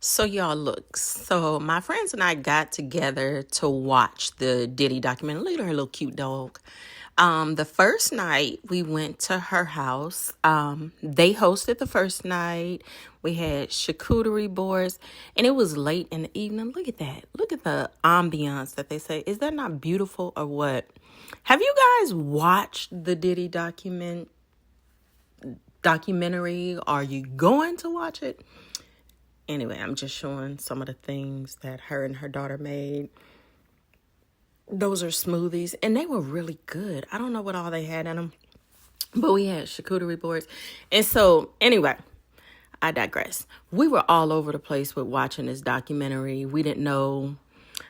So y'all look, so my friends and I got together to watch the Diddy documentary. Look at her little cute dog. The first night we went to her house. They hosted the first night. We had charcuterie boards and it was late in the evening. Look at that. Look at the ambiance that they say. Is that not beautiful or what? Have you guys watched the Diddy documentary? Are you going to watch it? Anyway, I'm just showing some of the things that her and her daughter made. Those are smoothies, and they were really good. I don't know what all they had in them, but we had charcuterie boards. And so, anyway, I digress. We were all over the place with watching this documentary. We didn't know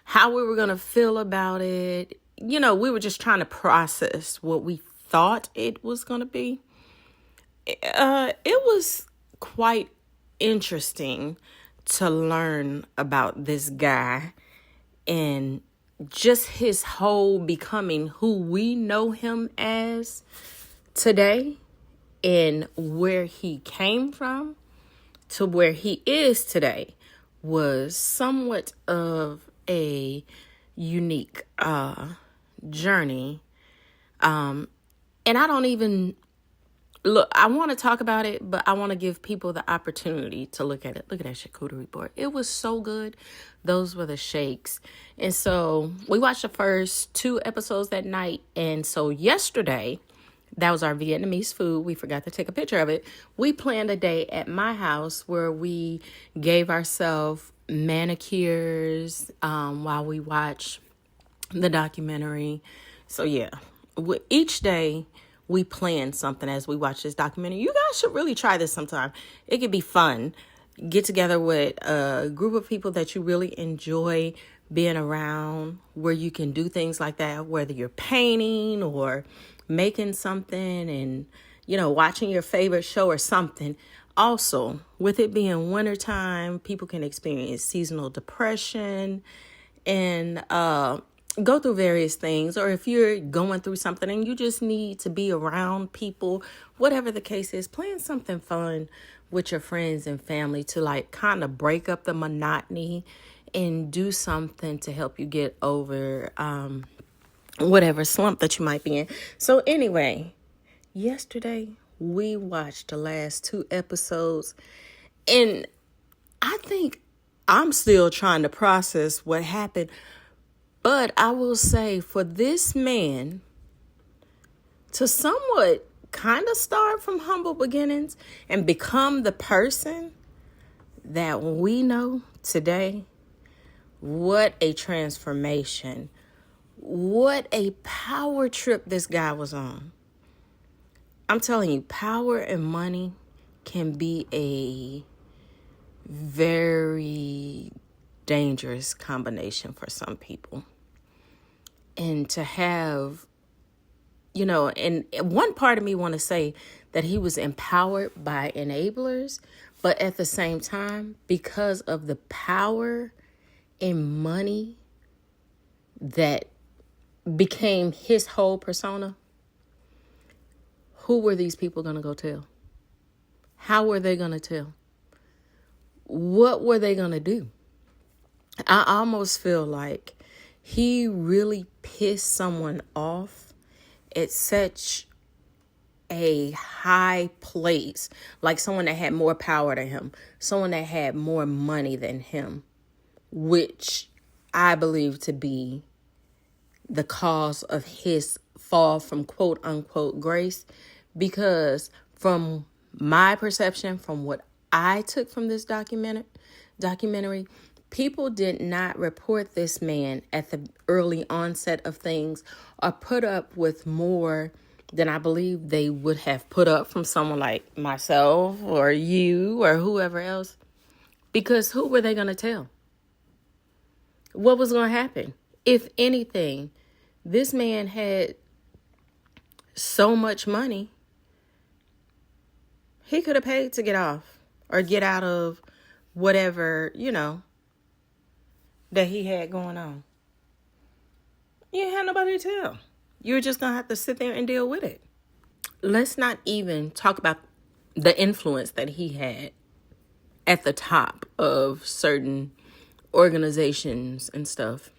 how we were going to feel about it. You know, we were just trying to process what we thought it was going to be. It was quite interesting to learn about this guy and just his whole becoming who we know him as today and where he came from to where he is today was somewhat of a unique journey. And I don't even look, I want to talk about it, but I want to give people the opportunity to look at it. Look at that charcuterie board. It was so good. Those were the shakes. And so we watched the first 2 episodes that night. And so yesterday, that was our Vietnamese food. We forgot to take a picture of it. We planned a day at my house where we gave ourselves manicures while we watched the documentary. So yeah, each day we plan something as we watch this documentary. You guys should really try this sometime. It could be fun. Get together with a group of people that you really enjoy being around, where you can do things like that, whether you're painting or making something and, you know, watching your favorite show or something. Also, with it being wintertime, people can experience seasonal depression and go through various things, or if you're going through something and you just need to be around people, whatever the case is, plan something fun with your friends and family to like kind of break up the monotony and do something to help you get over whatever slump that you might be in. So anyway, yesterday we watched the last 2 episodes and I think I'm still trying to process what happened. But I will say, for this man to somewhat kind of start from humble beginnings and become the person that we know today, what a transformation. What a power trip this guy was on. I'm telling you, power and money can be a very dangerous combination for some people. And to have, you know, and one part of me want to say that he was empowered by enablers, but at the same time, because of the power and money that became his whole persona, who were these people going to go tell? How were they going to tell? What were they going to do? I almost feel like he really pissed someone off at such a high place, like someone that had more power than him, someone that had more money than him, which I believe to be the cause of his fall from quote unquote grace. Because from my perception, from what I took from this documentary, people did not report this man at the early onset of things or put up with more than I believe they would have put up from someone like myself or you or whoever else. Because who were they going to tell? What was going to happen? If anything, this man had so much money, he could have paid to get off or get out of whatever, you know, that he had going on. You ain't had nobody to tell. You're just going to have to sit there and deal with it. Let's not even talk about the influence that he had at the top of certain organizations and stuff.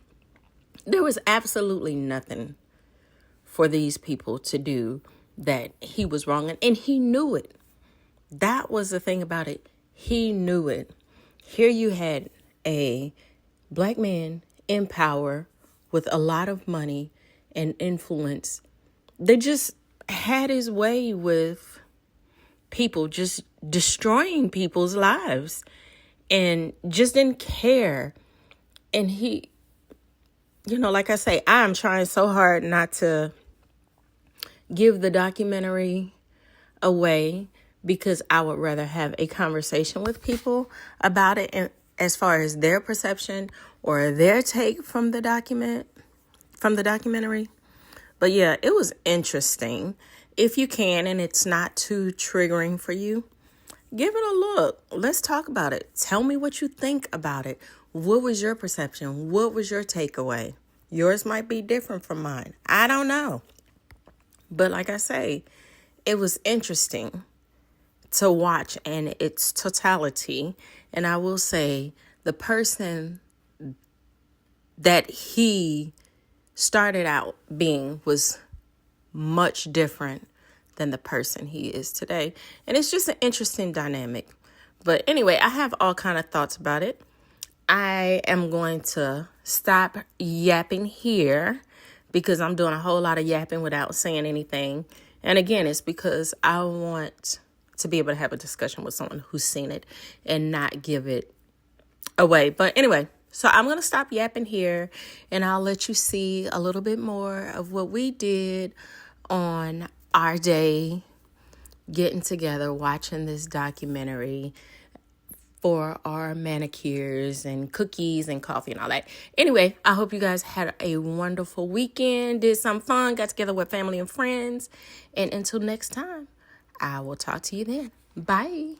There was absolutely nothing for these people to do that he was wrong in, and he knew it. That was the thing about it. He knew it. Here you had a black man in power with a lot of money and influence. They just had his way with people, just destroying people's lives, and just didn't care. And he, like I say, I'm trying so hard not to give the documentary away, because I would rather have a conversation with people about it, and as far as their perception or their take from the documentary. But yeah, it was interesting. If you can, and it's not too triggering for you, give it a look. Let's talk about it. Tell me what you think about it. What was your perception? What was your takeaway? Yours might be different from mine. I don't know. But like I say, it was interesting to watch in its totality. And I will say, the person that he started out being was much different than the person he is today. And it's just an interesting dynamic. But anyway, I have all kind of thoughts about it. I am going to stop yapping here, because I'm doing a whole lot of yapping without saying anything. And again, it's because I want to be able to have a discussion with someone who's seen it and not give it away. But anyway, so I'm going to stop yapping here, and I'll let you see a little bit more of what we did on our day, getting together, watching this documentary for our manicures and cookies and coffee and all that. Anyway, I hope you guys had a wonderful weekend, did some fun, got together with family and friends. And until next time, I will talk to you then. Bye.